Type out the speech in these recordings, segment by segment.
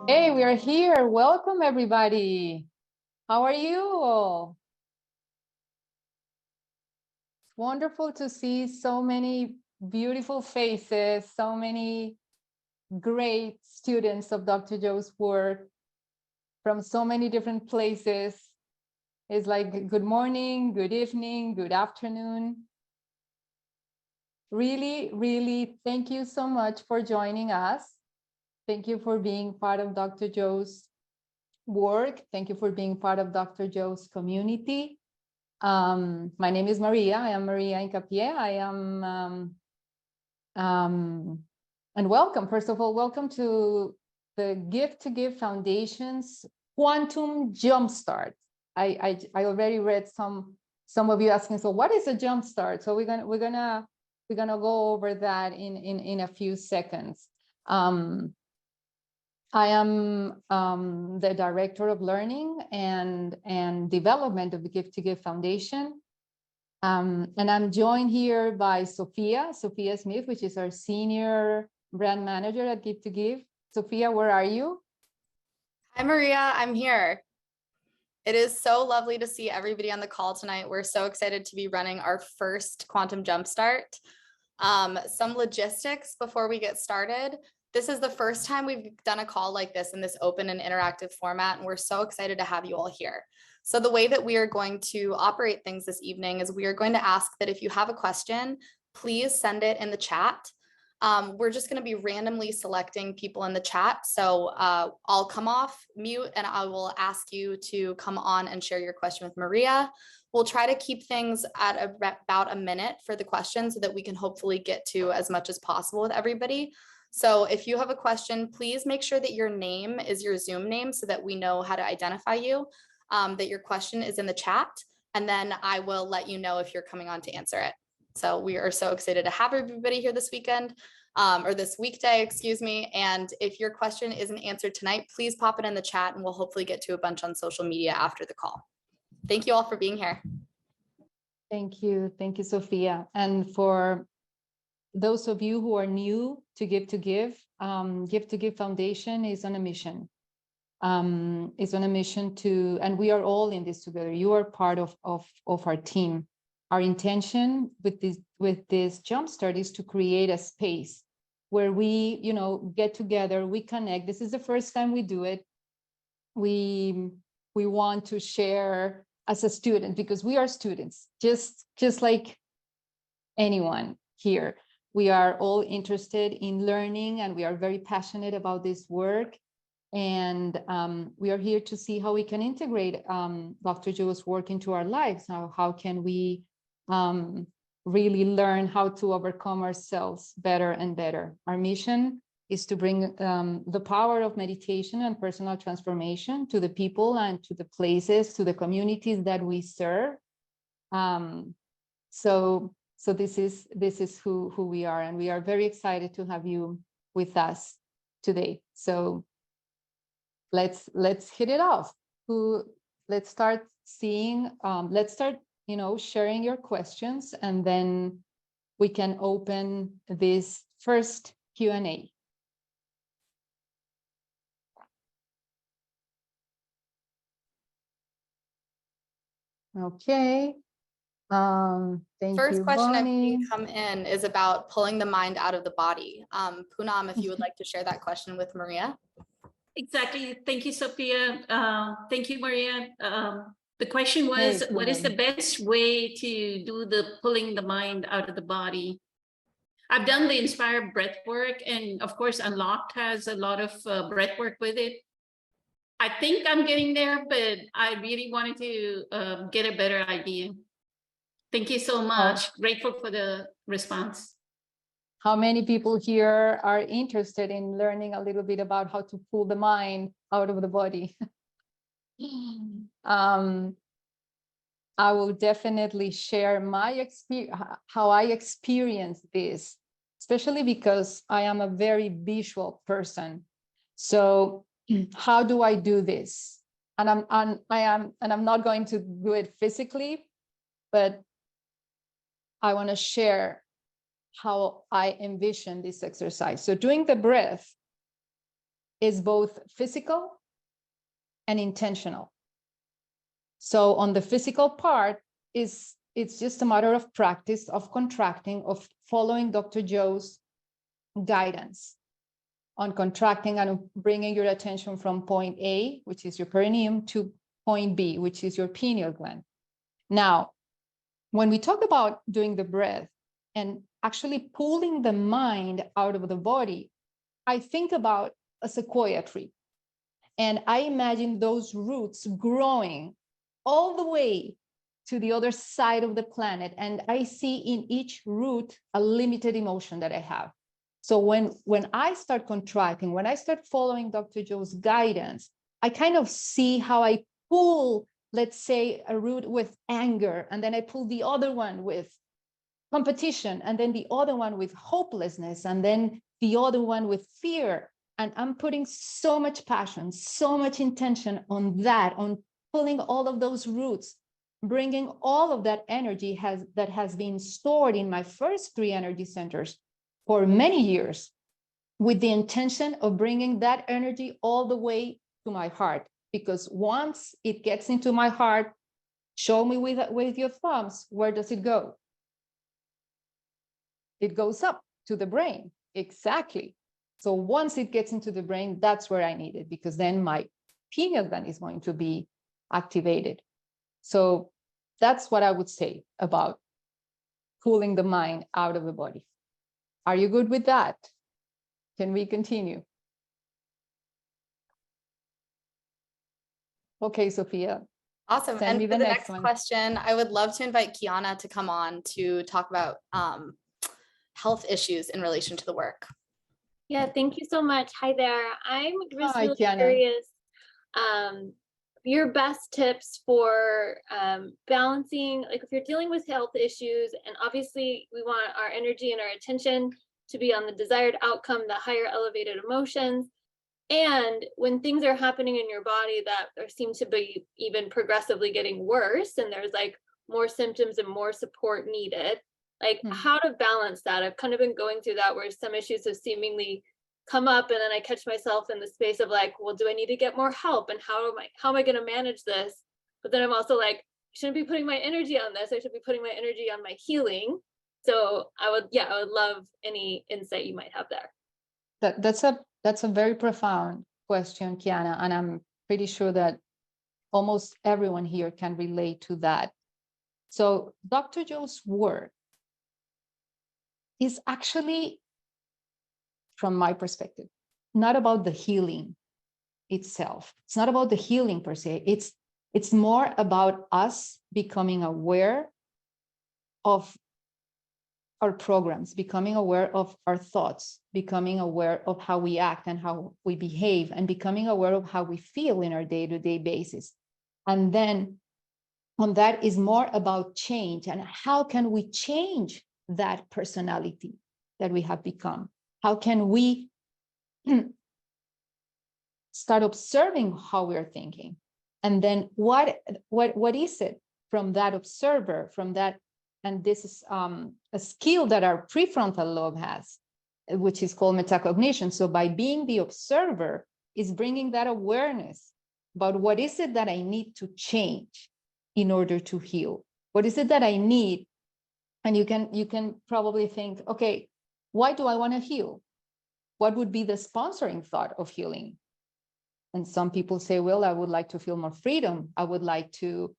Hey, we are here. Welcome, everybody. How are you all? It's wonderful to see so many beautiful faces, so many great students of Dr. Joe's work from so many different places. It's like good morning, good evening, good afternoon. Really, really, thank you so much for joining us. Thank you for being part of Dr. Joe's work. Thank you for being part of Dr. Joe's community. My name is Maria. I am Maria Incapié. I am, and welcome. First of all, welcome to the Gift to Give Foundation's Quantum Jumpstart. I already read some of you asking, so what is a jumpstart? So we're gonna go over that in a few seconds. I am the Director of Learning and Development of the Gift to Give Foundation. And I'm joined here by Sophia Smith, which is our Senior Brand Manager at Gift to Give. Sophia, where are you? Hi, Maria, I'm here. It is so lovely to see everybody on the call tonight. We're so excited to be running our first Quantum Jumpstart. Some logistics before we get started. This is the first time we've done a call like this in this open and interactive format, and we're so excited to have you all here. So the way that we are going to operate things this evening is we are going to ask that if you have a question, please send it in the chat. We're just going to be randomly selecting people in the chat. So I'll come off mute and I will ask you to come on and share your question with Maria. We'll try to keep things at about a minute for the question so that we can hopefully get to as much as possible with everybody. So if you have a question, please make sure that your name is your Zoom name so that we know how to identify you, that your question is in the chat, and then I will let you know if you're coming on to answer it. So we are so excited to have everybody here this weekend, or this weekday, excuse me. And if your question isn't answered tonight, please pop it in the chat and we'll hopefully get to a bunch on social media after the call. Thank you all for being here. Thank you, Sophia. And for those of you who are new to Gift to Give Foundation is on a mission. Is on a mission to, and we are all in this together. You are part of our team. Our intention with this Jumpstart is to create a space where we, get together, we connect. This is the first time we do it. We want to share as a student because we are students, just like anyone here. We are all interested in learning and we are very passionate about this work. And we are here to see how we can integrate Dr. Joe's work into our lives. How can we really learn how to overcome ourselves better and better? Our mission is to bring the power of meditation and personal transformation to the people and to the places, to the communities that we serve. So this is who we are, and we are very excited to have you with us today. So let's hit it off. Let's start seeing, let's start, sharing your questions, and then we can open this first Q&A. Okay. Thank First you, question I've Bonnie. seen come in is about pulling the mind out of the body. Poonam, if you would like to share that question with Maria. Exactly. Thank you, Sophia. Thank you, Maria. The question was, what is the best way to do the pulling the mind out of the body? I've done the inspired breath work, and of course, Unlocked has a lot of breath work with it. I think I'm getting there, but I really wanted to get a better idea. Thank you so much. Grateful for the response. How many people here are interested in learning a little bit about how to pull the mind out of the body? I will definitely share my experience, how I experienced this, especially because I am a very visual person. So how do I do this? And I'm not going to do it physically, but I want to share how I envision this exercise. So doing the breath is both physical and intentional. So on the physical part, it's just a matter of practice, of contracting, of following Dr. Joe's guidance on contracting and bringing your attention from point A, which is your perineum, to point B, which is your pineal gland. Now, when we talk about doing the breath and actually pulling the mind out of the body, I think about a sequoia tree. And I imagine those roots growing all the way to the other side of the planet. And I see in each root a limited emotion that I have. So when I start contracting, when I start following Dr. Joe's guidance, I kind of see how I pull, let's say, a root with anger, and then I pull the other one with competition, and then the other one with hopelessness, and then the other one with fear. And I'm putting so much passion, so much intention on that, on pulling all of those roots, bringing all of that energy that has been stored in my first 3 energy centers for many years, with the intention of bringing that energy all the way to my heart. Because once it gets into my heart, show me with your thumbs, where does it go? It goes up to the brain. Exactly. So once it gets into the brain, that's where I need it, because then my pineal gland is going to be activated. So that's what I would say about pulling the mind out of the body. Are you good with that? Can we continue? Okay, Sophia. Awesome. Send And me for the the next next one. question, I would love to invite Kiana to come on to talk about health issues in relation to the work. Yeah, thank you so much. Hi there. I'm just Hi, really Kiana. curious, your best tips for balancing, like if you're dealing with health issues, and obviously we want our energy and our attention to be on the desired outcome, the higher elevated emotions. And when things are happening in your body that seem to be even progressively getting worse, and there's like more symptoms and more support needed, like how to balance that. I've kind of been going through that, where some issues have seemingly come up, and then I catch myself in the space of like, well, do I need to get more help, and how am I going to manage this? But then I'm also like, I shouldn't be putting my energy on this. I should be putting my energy on my healing. So I would love any insight you might have there. That's a very profound question, Kiana, and I'm pretty sure that almost everyone here can relate to that. So Dr. Joe's work is actually, from my perspective, not about the healing itself. It's not about the healing per se. It's more about us becoming aware of our programs, becoming aware of our thoughts, becoming aware of how we act and how we behave, and becoming aware of how we feel in our day-to-day basis. And then on that is more about change, and how can we change that personality that we have become? How can we start observing how we're thinking? And then what is it from that observer, from that, and this is a skill that our prefrontal lobe has, which is called metacognition. So by being the observer is bringing that awareness about what is it that I need to change in order to heal? What is it that I need? And you can probably think, okay, why do I want to heal? What would be the sponsoring thought of healing? And some people say, well, I would like to feel more freedom. I would like to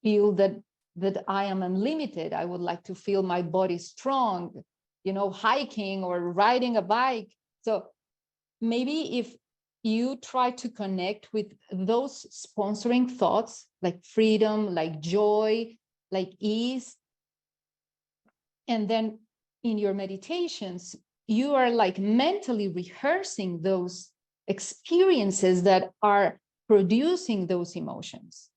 feel that I am unlimited. I would like to feel my body strong, hiking or riding a bike. So maybe if you try to connect with those sponsoring thoughts, like freedom, like joy, like ease, and then in your meditations, you are like mentally rehearsing those experiences that are producing those emotions.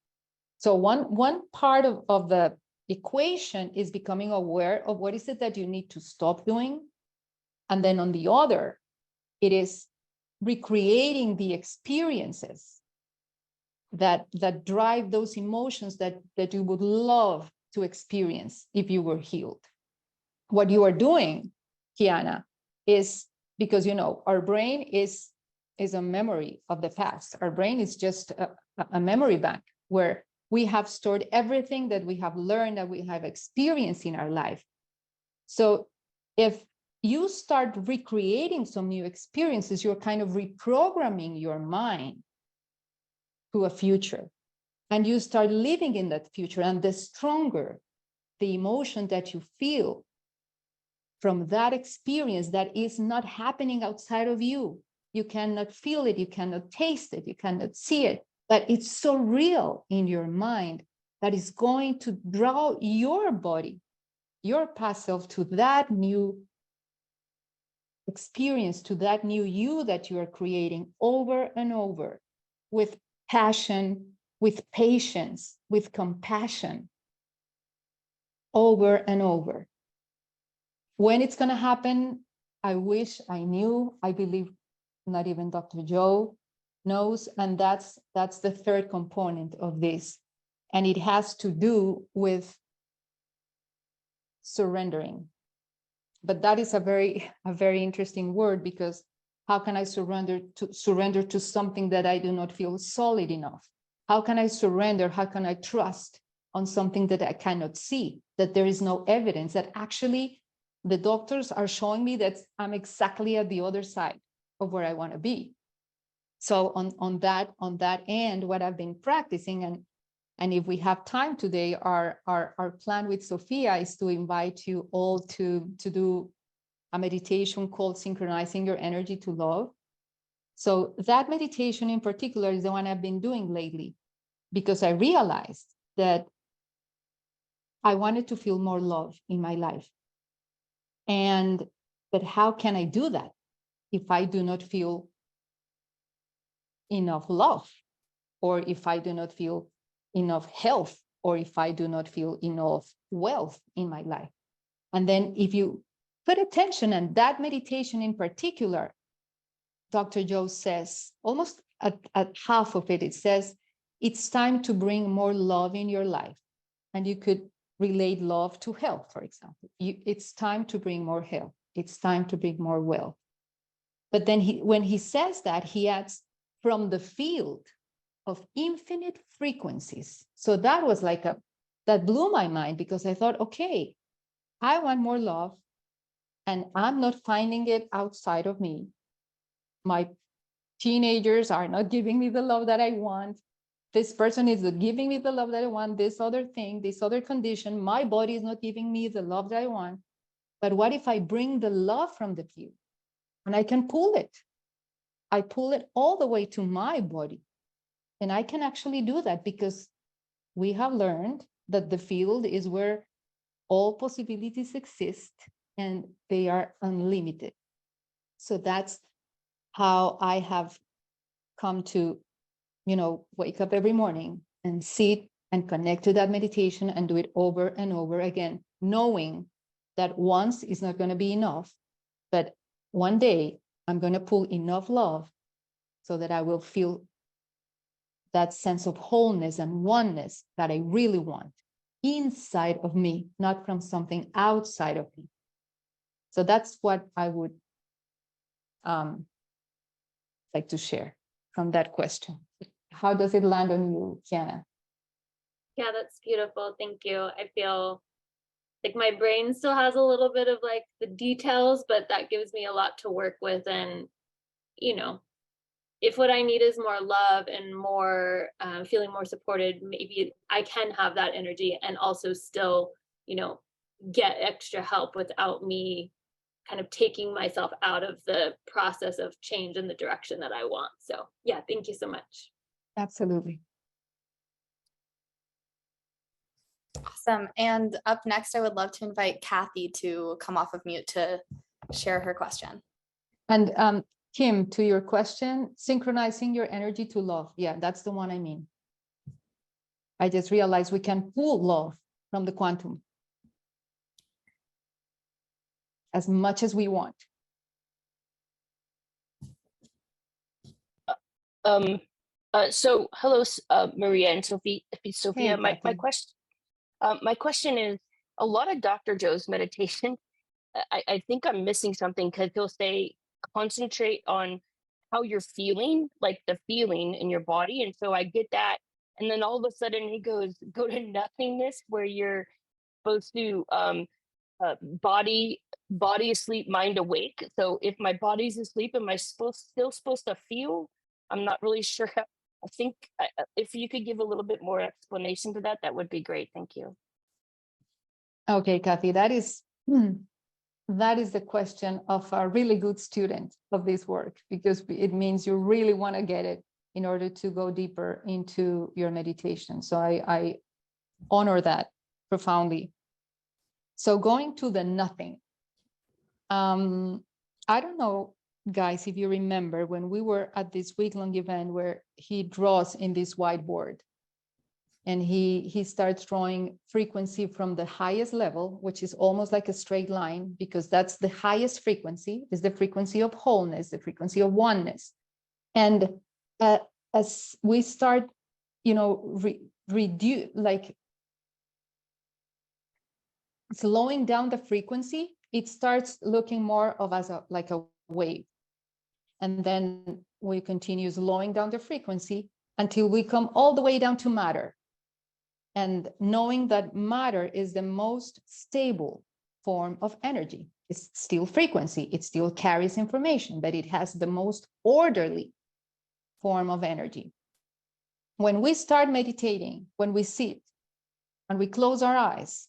So one part of the equation is becoming aware of what is it that you need to stop doing. And then on the other, it is recreating the experiences that drive those emotions that you would love to experience if you were healed. What you are doing, Kiana, is because, you know, our brain is a memory of the past. Our brain is just a memory bank where we have stored everything that we have learned, that we have experienced in our life. So if you start recreating some new experiences, you're kind of reprogramming your mind to a future, and you start living in that future. And the stronger the emotion that you feel from that experience that is not happening outside of you, you cannot feel it, you cannot taste it, you cannot see it, but it's so real in your mind that is going to draw your body, your past self, to that new experience, to that new you that you are creating over and over, with passion, with patience, with compassion, over and over. When it's going to happen, I wish I knew. I believe not even Dr. Joe knows. And that's the third component of this. And it has to do with surrendering. But that is a very interesting word, because how can I surrender to something that I do not feel solid enough? How can I surrender? How can I trust on something that I cannot see, that there is no evidence, that actually the doctors are showing me that I'm exactly at the other side of where I want to be? So on that end, what I've been practicing, and if we have time today, our plan with Sophia is to invite you all to do a meditation called Synchronizing Your Energy to Love. So that meditation in particular is the one I've been doing lately, because I realized that I wanted to feel more love in my life. But how can I do that if I do not feel enough love, or if I do not feel enough health, or if I do not feel enough wealth in my life? And then if you put attention, and that meditation in particular, Dr. Joe says, almost at half of it, it says, it's time to bring more love in your life. And you could relate love to health, for example. It's time to bring more health. It's time to bring more wealth. But then when he says that, he adds, from the field of infinite frequencies. So that was like that blew my mind, because I thought, okay, I want more love, and I'm not finding it outside of me. My teenagers are not giving me the love that I want. This person is not giving me the love that I want. This other thing, this other condition, my body is not giving me the love that I want. But what if I bring the love from the field, and I can pull it? I pull it all the way to my body. And I can actually do that, because we have learned that the field is where all possibilities exist, and they are unlimited. So that's how I have come to, wake up every morning and sit and connect to that meditation and do it over and over again, knowing that once is not going to be enough, but one day I'm going to pull enough love so that I will feel that sense of wholeness and oneness that I really want inside of me, not from something outside of me. So that's what I would like to share from that question. How does it land on you, Kiana? Yeah, that's beautiful. Thank you. I feel like my brain still has a little bit of like the details, but that gives me a lot to work with. And, if what I need is more love and more feeling more supported, maybe I can have that energy and also still, get extra help without me kind of taking myself out of the process of change in the direction that I want. So yeah, thank you so much. Absolutely. Awesome. And up next, I would love to invite Kathy to come off of mute to share her question. And Kim, to your question, synchronizing your energy to love. Yeah, that's the one I mean. I just realized we can pull love from the quantum as much as we want. So hello, Maria and Sophia. Hey, My question is, a lot of Dr. Joe's meditation, I think I'm missing something, because he'll say, concentrate on how you're feeling, like the feeling in your body. And so I get that. And then all of a sudden he goes, go to nothingness, where you're supposed to body asleep, mind awake. So if my body's asleep, am I still supposed to feel? I'm not really sure. I think if you could give a little bit more explanation to that, that would be great. Thank you. Okay, Kathy, that is the question of a really good student of this work, because it means you really want to get it in order to go deeper into your meditation. So I honor that profoundly. So going to the nothing. I don't know, guys, if you remember when we were at this week-long event where he draws in this whiteboard, and he starts drawing frequency from the highest level, which is almost like a straight line, because that's the highest frequency, is the frequency of wholeness, the frequency of oneness. And as we start, reduce, like slowing down the frequency, it starts looking more of as like a wave. And then we continue slowing down the frequency until we come all the way down to matter. And knowing that matter is the most stable form of energy. It's still frequency, it still carries information, but it has the most orderly form of energy. When we start meditating, when we sit and we close our eyes,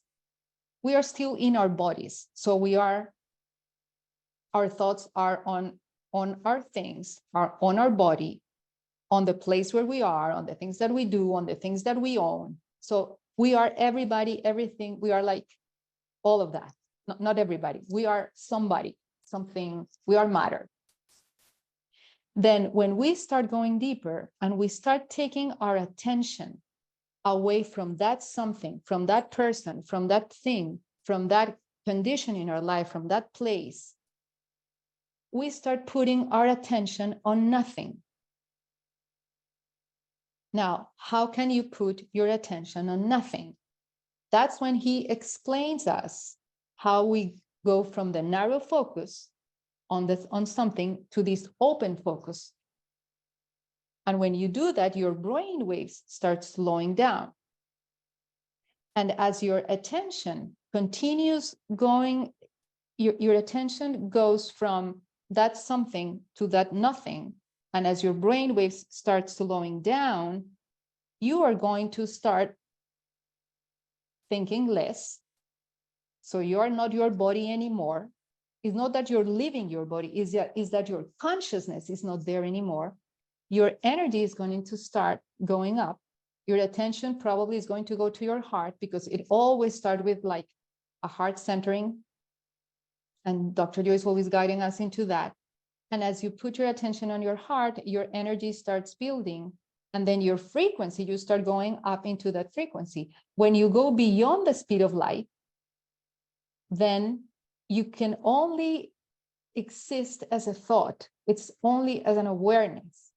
we are still in our bodies. So our thoughts are on our things, are on our body, on the place where we are, on the things that we do, on the things that we own. So we are everybody, everything. We are like all of that. Not everybody. We are somebody, something. We are matter. Then when we start going deeper and we start taking our attention away from that something, from that person, from that thing, from that condition in our life, from that place, we start putting our attention on nothing. Now, how can you put your attention on nothing? That's when he explains us how we go from the narrow focus on something to this open focus. And when you do that, your brain waves start slowing down. And as your attention continues going, your attention goes from that something to that nothing. And as your brain waves start slowing down, you are going to start thinking less. So you are not your body anymore. It's not that you're leaving your body, is that your consciousness is not there anymore. Your energy is going to start going up. Your attention probably is going to go to your heart, because it always starts with like a heart centering. And Dr. Joy is always guiding us into that. And as you put your attention on your heart, your energy starts building. And then your frequency, you start going up into that frequency. When you go beyond the speed of light, then you can only exist as a thought. It's only as an awareness.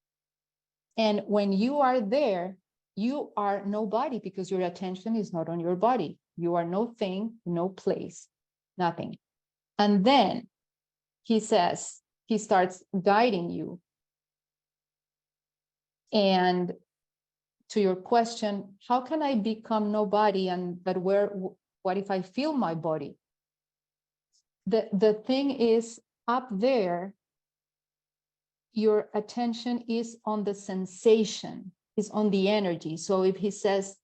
And when you are there, you are nobody, because your attention is not on your body. You are no thing, no place, nothing. And then he says, he starts guiding you. And to your question, how can I become nobody? And but what if I feel my body? The thing is, up there, your attention is on the sensation, is on the energy. So if he says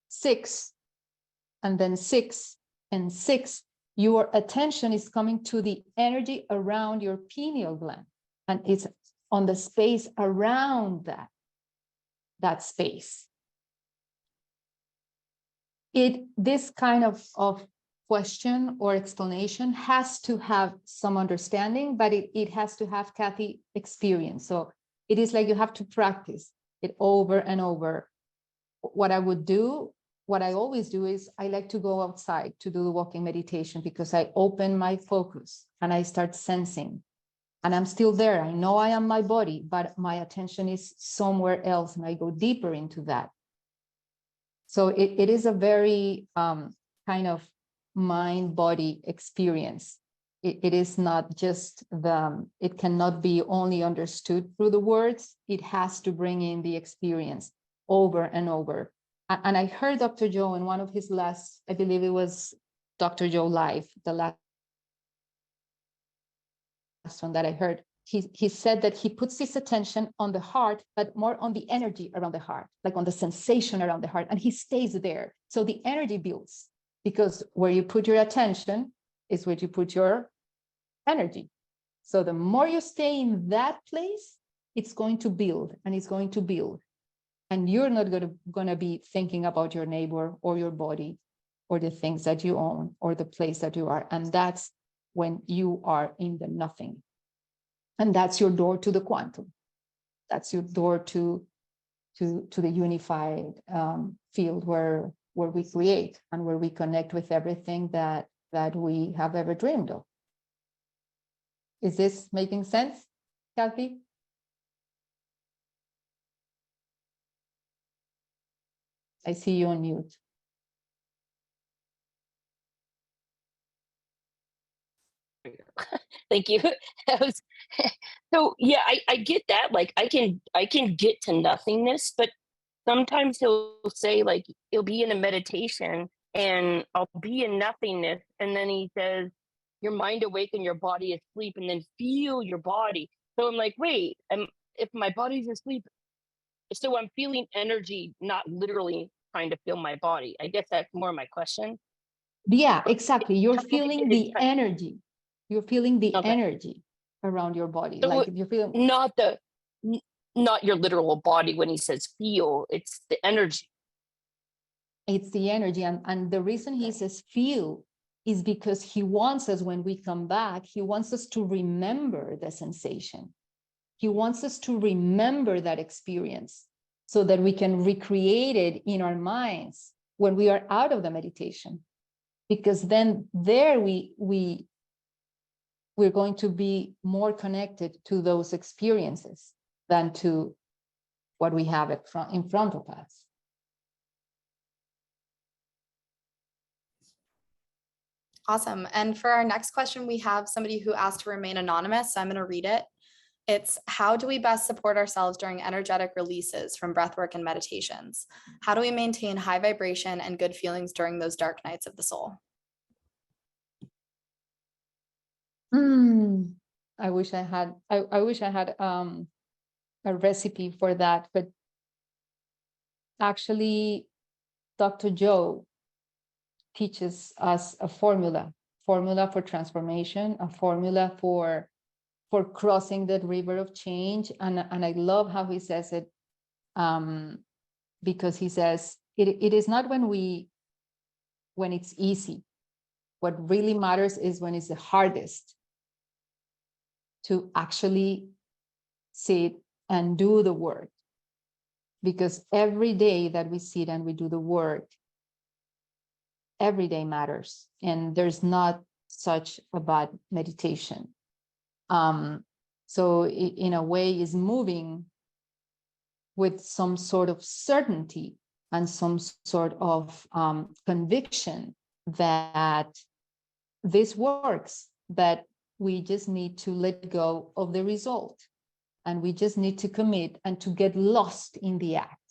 6, and then 6 and 6, your attention is coming to the energy around your pineal gland, and it's on the space around that space. This kind of question or explanation has to have some understanding, but it has to have, Kathy, experience. So it is like you have to practice it over and over. What I always do is I like to go outside to do the walking meditation, because I open my focus and I start sensing, and I'm still there. I know I am my body, but my attention is somewhere else, and I go deeper into that. So it is a very kind of mind-body experience. it is not just it cannot be only understood through the words. It has to bring in the experience over and over. And I heard Dr. Joe in one of his last, I believe it was Dr. Joe Live, the last one that I heard. He said that he puts his attention on the heart, but more on the energy around the heart, like on the sensation around the heart, and he stays there. So the energy builds, because where you put your attention is where you put your energy. So the more you stay in that place, it's going to build and it's going to build. And you're not going to be thinking about your neighbor or your body or the things that you own or the place that you are. And that's when you are in the nothing. And that's your door to the quantum. That's your door to the unified field where we create and where we connect with everything that we have ever dreamed of. Is this making sense, Kathy? I see you on mute. Thank you. So yeah, I get that. Like I can get to nothingness, but sometimes he'll say, like, he'll be in a meditation and I'll be in nothingness, and then he says, your mind awake and your body asleep, and then feel your body. So I'm like, wait, if my body's asleep, so I'm feeling energy, not literally trying to feel my body. I guess that's more my question. Yeah, exactly. You're feeling the energy. You're feeling the energy around your body. So like you're feeling not your literal body when he says feel, it's the energy. It's the energy. And the reason he says feel is because he wants us, when we come back, he wants us to remember the sensation. He wants us to remember that experience so that we can recreate it in our minds when we are out of the meditation. Because then there we're going to be more connected to those experiences than to what we have in front of us. Awesome. And for our next question, we have somebody who asked to remain anonymous, so I'm going to read it. It's, how do we best support ourselves during energetic releases from breathwork and meditations? How do we maintain high vibration and good feelings during those dark nights of the soul? I wish I had a recipe for that, but actually Dr. Joe teaches us a formula for transformation, a formula for crossing that river of change. And I love how he says it, because he says it is not when it's easy. What really matters is when it's the hardest to actually sit and do the work. Because every day that we sit and we do the work, every day matters. And there's not such a bad meditation. So in a way is moving with some sort of certainty and some sort of conviction that this works, that we just need to let go of the result. And we just need to commit and to get lost in the act,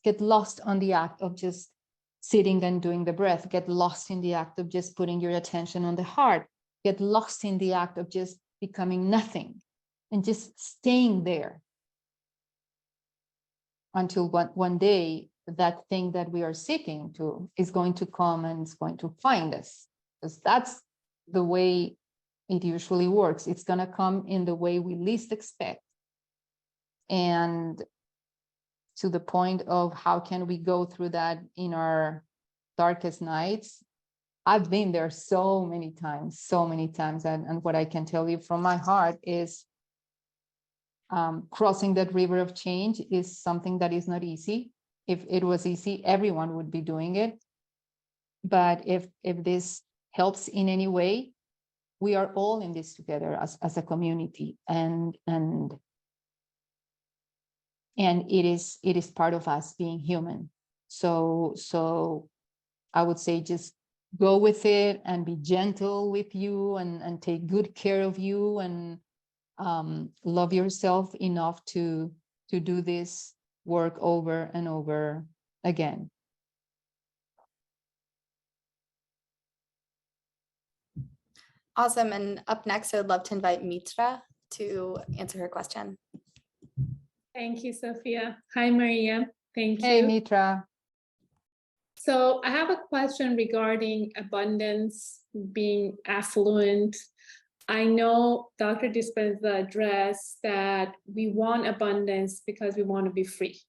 get lost on the act of just sitting and doing the breath, get lost in the act of just putting your attention on the heart, get lost in the act of just becoming nothing and just staying there until one day that thing that we are seeking to is going to come and it's going to find us, because that's the way it usually works. It's going to come in the way we least expect. And to the point of how can we go through that in our darkest nights? I've been there so many times. And what I can tell you from my heart is crossing that river of change is something that is not easy. If it was easy, everyone would be doing it. But if this helps in any way, we are all in this together as a community, and it is part of us being human. So I would say just go with it and be gentle with you and take good care of you and love yourself enough to do this work over and over again. Awesome. And up next, I would love to invite Mitra to answer her question. Thank you, Sophia. Hi, Maria. Thank Hey, you. Mitra. So I have a question regarding abundance, being affluent. I know Dr. Dispenza addressed that we want abundance because we want to be free.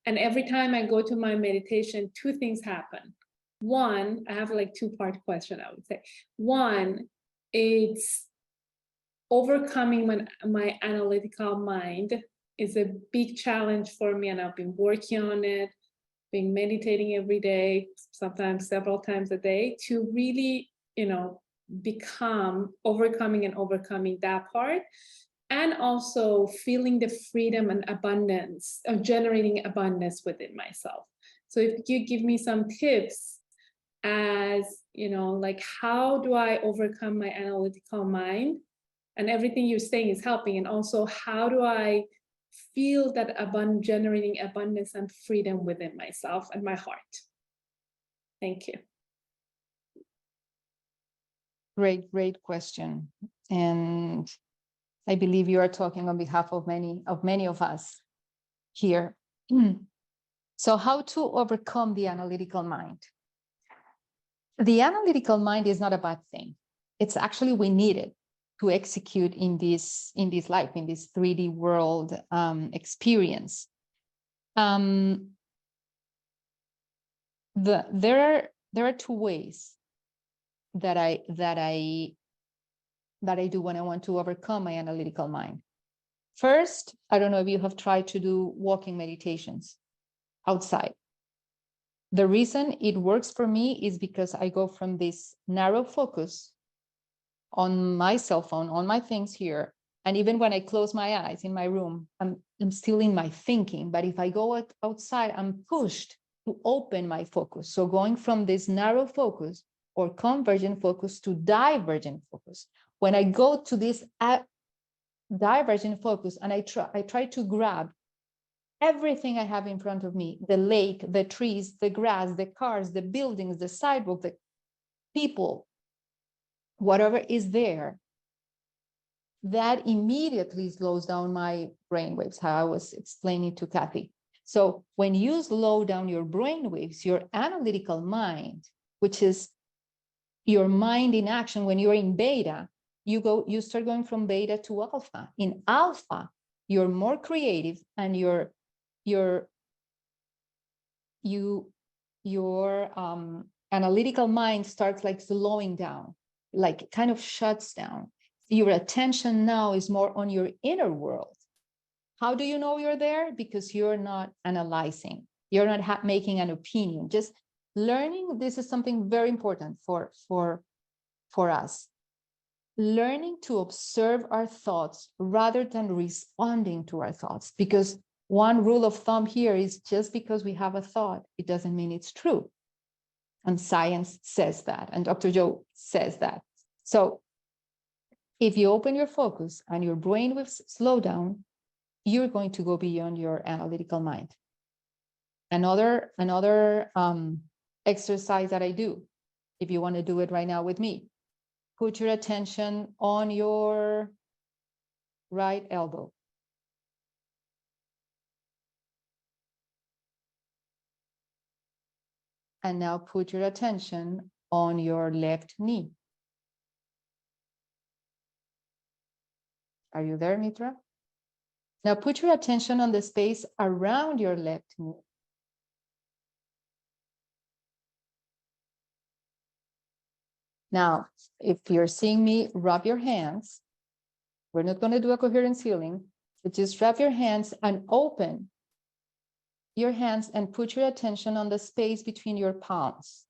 And every time I go to my meditation, two things happen. One, I have like two-part question, I would say. One, it's overcoming my analytical mind is a big challenge for me, and I've been working on it, been meditating every day, sometimes several times a day, to really, overcoming that part, and also feeling the freedom and abundance of generating abundance within myself. So if you give me some tips as, like how do I overcome my analytical mind? And everything you're saying is helping. And also, how do I feel that generating abundance and freedom within myself and my heart? Thank you. Great question. And I believe you are talking on behalf of many of us here. So how to overcome the analytical mind? The analytical mind is not a bad thing. It's actually, we need it to execute in this life, in this 3D world experience. There are two ways that I do when I want to overcome my analytical mind. First, I don't know if you have tried to do walking meditations outside. The reason it works for me is because I go from this narrow focus on my cell phone, on my things here. And even when I close my eyes in my room, I'm still in my thinking. But if I go outside, I'm pushed to open my focus. So going from this narrow focus or convergent focus to divergent focus. When I go to this divergent focus and I try to grab everything I have in front of me, the lake, the trees, the grass, the cars, the buildings, the sidewalk, the people, whatever is there, that immediately slows down my brainwaves, how I was explaining to Kathy. So when you slow down your brainwaves, your analytical mind, which is your mind in action, when you're in beta, you start going from beta to alpha. In alpha, you're more creative and your analytical mind starts like slowing down, like kind of shuts down. Your attention now is more on your inner world. How do you know you're there? Because you're not analyzing. You're not making an opinion. Just learning. This is something very important for us. Learning to observe our thoughts rather than responding to our thoughts. Because one rule of thumb here is just because we have a thought, it doesn't mean it's true. And science says that, and Dr. Joe says that. So if you open your focus and your brain will slow down, you're going to go beyond your analytical mind. Another exercise that I do, if you want to do it right now with me, put your attention on your right elbow. And now put your attention on your left knee. Are you there, Mitra? Now put your attention on the space around your left knee. Now, if you're seeing me, rub your hands. We're not going to do a coherence healing, but just wrap your hands and open your hands and put your attention on the space between your palms.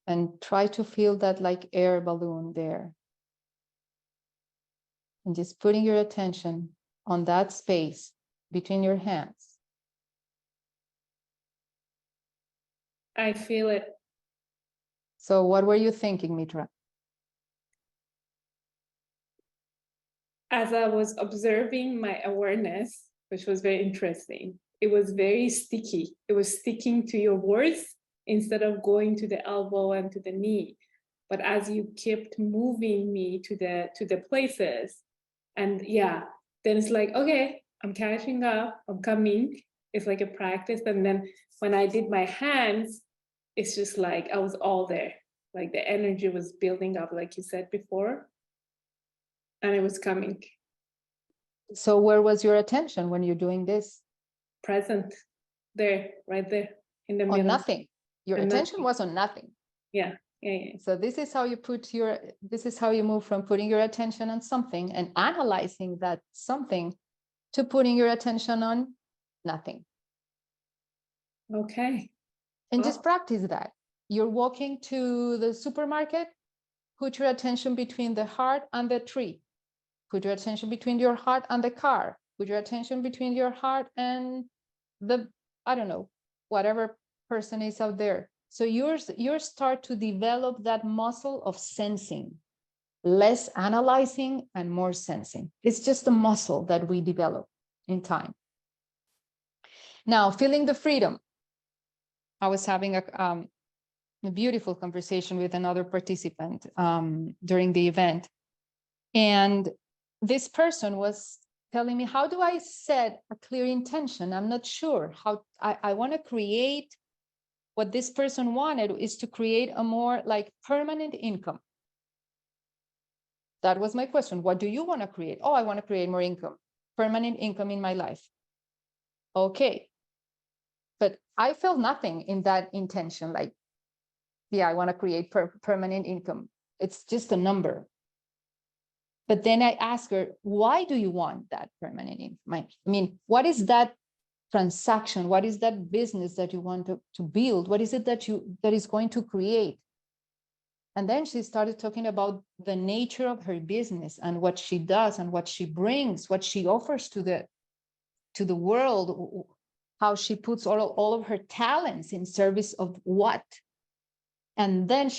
And try to feel that like air balloon there. And just putting your attention on that space between your hands. I feel it. So what were you thinking, Mitra? As I was observing my awareness, which was very interesting, it was very sticky. It was sticking to your words instead of going to the elbow and to the knee. But as you kept moving me to the places, and yeah, then it's like, okay, I'm catching up, I'm coming. It's like a practice. And then when I did my hands, it's just like I was all there. Like the energy was building up, like you said before, and it was coming. So where was your attention when you're doing this? Present, there, right there in the On middle. nothing. Your On attention nothing. was on nothing. Yeah, yeah, yeah. So this is how you this is how you move from putting your attention on something and analyzing that something to putting your attention on nothing. Okay. And Well, just practice that. You're walking to the supermarket, put your attention between the heart and the tree. Put your attention between your heart and the car. Put your attention between your heart and the, I don't know, whatever person is out there. So you start to develop that muscle of sensing, less analyzing and more sensing. It's just a muscle that we develop in time. Now, feeling the freedom. I was having a beautiful conversation with another participant during the event. And this person was telling me, how do I set a clear intention? I'm not sure how I want to create. What this person wanted is to create a more like permanent income. That was my question. What do you want to create? Oh, I want to create more income, permanent income in my life. Okay. But I felt nothing in that intention. Like, yeah, I want to create permanent income. It's just a number. But then I asked her, why do you want that permanent income? I mean, what is that transaction? What is that business that you want to build? What is it that is going to create? And then she started talking about the nature of her business and what she does and what she brings, what she offers to the world, how she puts all of her talents in service of what. And then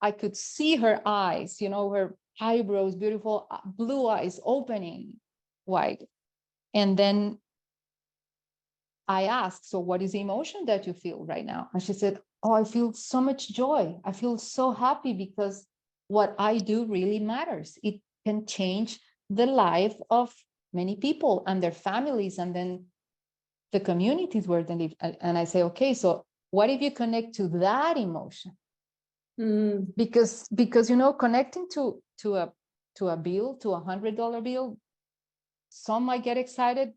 I could see her eyes, her eyebrows, beautiful blue eyes opening wide. And then I asked, so what is the emotion that you feel right now? And she said, oh, I feel so much joy. I feel so happy because what I do really matters. It can change the life of many people and their families and then the communities where they live. And I say, okay, so what if you connect to that emotion? Because connecting to a bill, to $100 bill, some might get excited,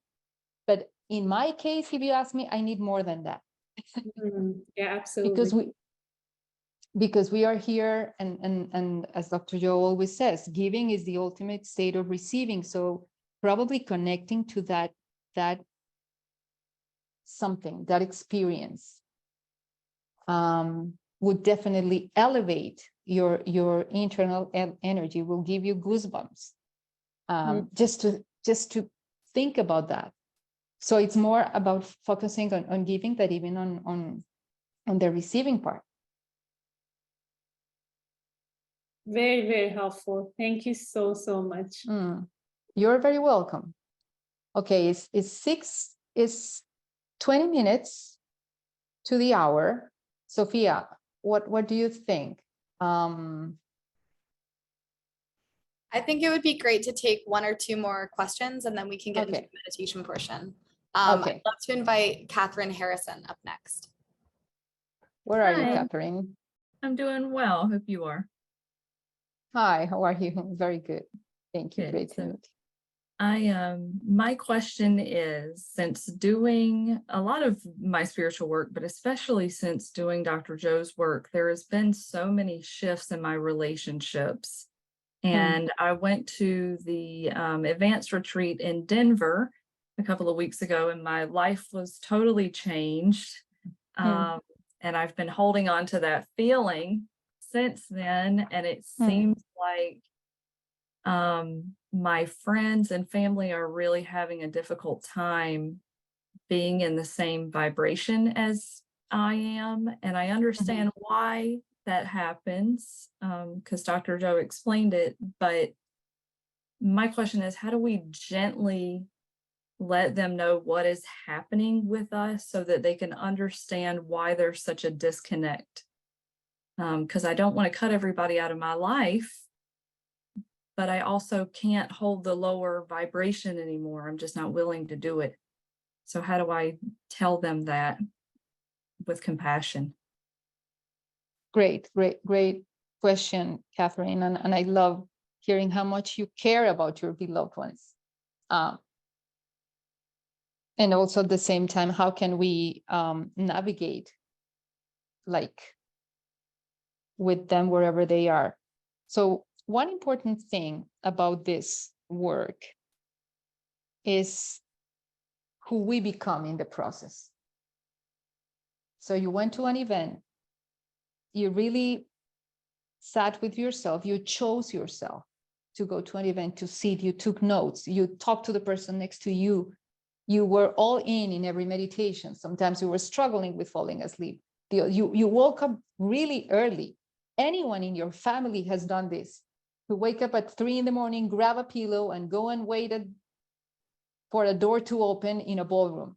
but in my case, if you ask me, I need more than that. Yeah, absolutely. Because we are here, and as Dr. Joe always says, giving is the ultimate state of receiving. So probably connecting to that something, that experience, would definitely elevate your internal energy, will give you goosebumps. Just to think about that. So it's more about focusing on giving than even on the receiving part. Very, very helpful. Thank you so much. You're very welcome. Okay, it's 20 minutes to the hour. Sophia, what do you think? I think it would be great to take one or two more questions and then we can get into the meditation portion. Okay. I'd love to invite Catherine Harrison up next. Where are you, Hi. Catherine? I'm doing well. Hope you are. Hi, how are you? Very good. Thank you. Good. Great to So meet my question is, since doing a lot of my spiritual work, but especially since doing Dr. Joe's work, there has been so many shifts in my relationships. And I went to the advanced retreat in Denver a couple of weeks ago, and my life was totally changed. And I've been holding on to that feeling since then. And it seems like my friends and family are really having a difficult time being in the same vibration as I am, and I understand why that happens, because Dr. Joe explained it. But my question is, how do we gently let them know what is happening with us so that they can understand why there's such a disconnect? Because I don't want to cut everybody out of my life, but I also can't hold the lower vibration anymore. I'm just not willing to do it. So how do I tell them that with compassion? Great question, Catherine. And I love hearing how much you care about your beloved ones. And also at the same time, how can we navigate like with them wherever they are? So one important thing about this work is who we become in the process. So you went to an event, you really sat with yourself, you chose yourself to go to an event, to sit, you took notes, you talked to the person next to you, you were all in every meditation. Sometimes you were struggling with falling asleep. You woke up really early. Anyone in your family has done this, to wake up at 3 a.m, grab a pillow and go and wait for a door to open in a ballroom.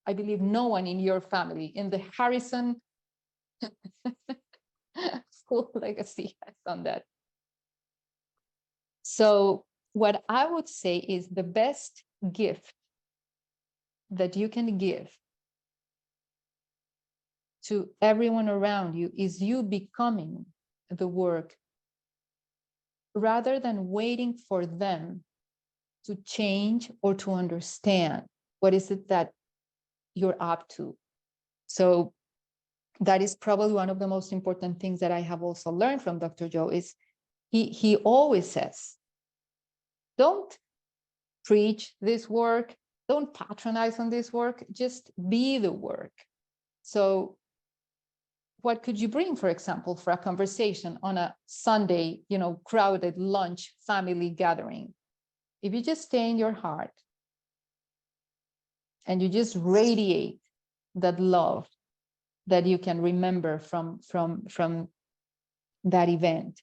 I believe no one in your family, in the Harrison school legacy, has done that. So what I would say is the best gift that you can give to everyone around you is you becoming the work, rather than waiting for them to change or to understand what is it that you're up to. So that is probably one of the most important things that I have also learned from Dr. Joe is he always says, don't preach this work, don't patronize on this work, just be the work. So what could you bring, for example, for a conversation on a Sunday, crowded lunch family gathering? If you just stay in your heart and you just radiate that love that you can remember from that event,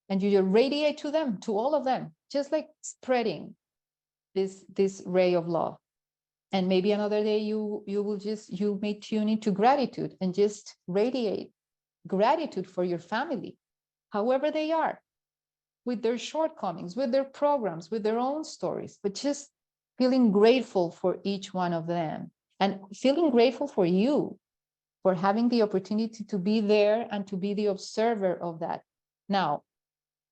and you radiate to them, to all of them, just like spreading this ray of love. And maybe another day you may tune into gratitude and just radiate gratitude for your family, however they are, with their shortcomings, with their programs, with their own stories, but just feeling grateful for each one of them and feeling grateful for you, for having the opportunity to be there and to be the observer of that. Now,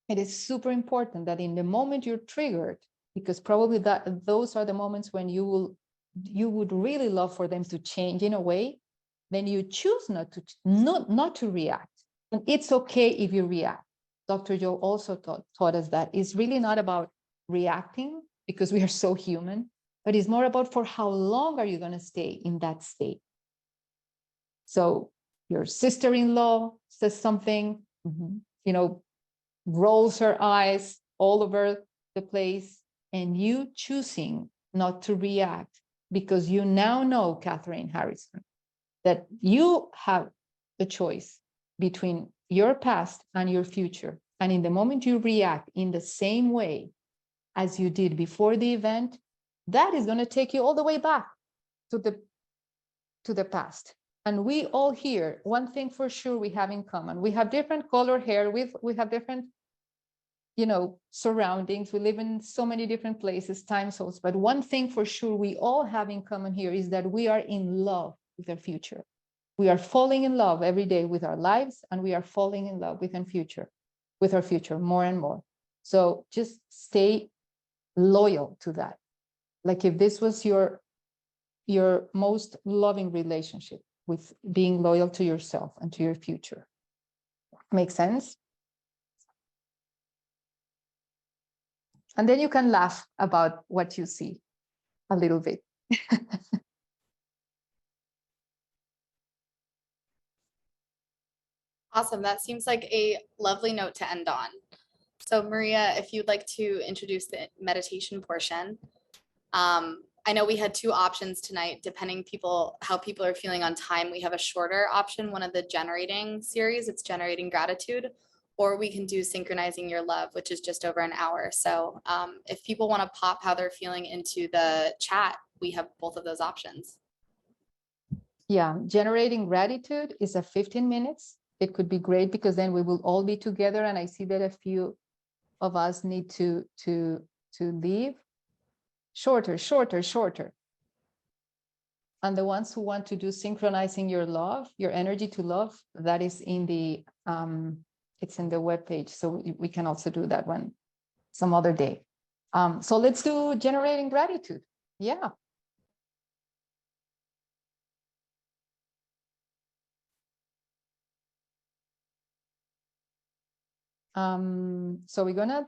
it is super important that in the moment you're triggered, because probably those are the moments when you would really love for them to change in a way, then you choose not to react. And it's okay if you react. Dr. Joe also taught us that it's really not about reacting, because we are so human, but it's more about for how long are you going to stay in that state. So your sister-in-law says something, rolls her eyes all over the place, and you choosing not to react, because you now know, Catherine Harrison, that you have a choice between your past and your future. And in the moment you react in the same way as you did before the event, that is going to take you all the way back to the past. And we all here, one thing for sure we have in common: we have different color hair, we have different surroundings, we live in so many different places, time zones, but one thing for sure we all have in common here is that we are in love with our future. We are falling in love every day with our lives, and we are falling in love with our future more and more. So just stay loyal to that. Like if this was your most loving relationship, with being loyal to yourself and to your future. Make sense? And then you can laugh about what you see a little bit. Awesome. That seems like a lovely note to end on. So Maria, if you'd like to introduce the meditation portion, I know we had two options tonight, depending how people are feeling on time. We have a shorter option, one of the generating series, it's generating gratitude, or we can do synchronizing your love, which is just over an hour. So if people want to pop how they're feeling into the chat, we have both of those options. Yeah, generating gratitude is a 15 minutes. It could be great because then we will all be together, and I see that a few of us need to leave. Shorter. And the ones who want to do synchronizing your love, your energy to love, that is in the it's in the webpage. So we can also do that one some other day. So let's do generating gratitude. Yeah. So we're gonna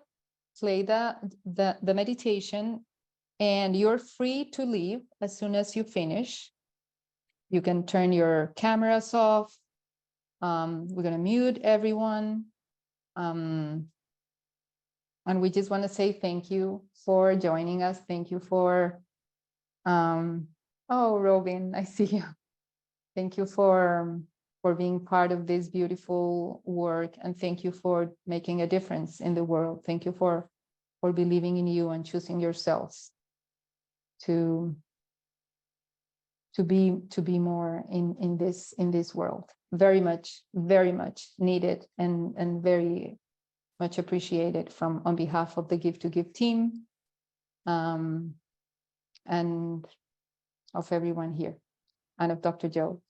play the meditation, and you're free to leave as soon as you finish. You can turn your cameras off. We're gonna mute everyone. And we just want to say thank you for joining us. Thank you for, oh, Robin, I see you. Thank you for being part of this beautiful work, and thank you for making a difference in the world. Thank you for believing in you and choosing yourselves to be more in this world. Very much needed and very much appreciated on behalf of the Give to Give team, and of everyone here, and of Dr. Joe.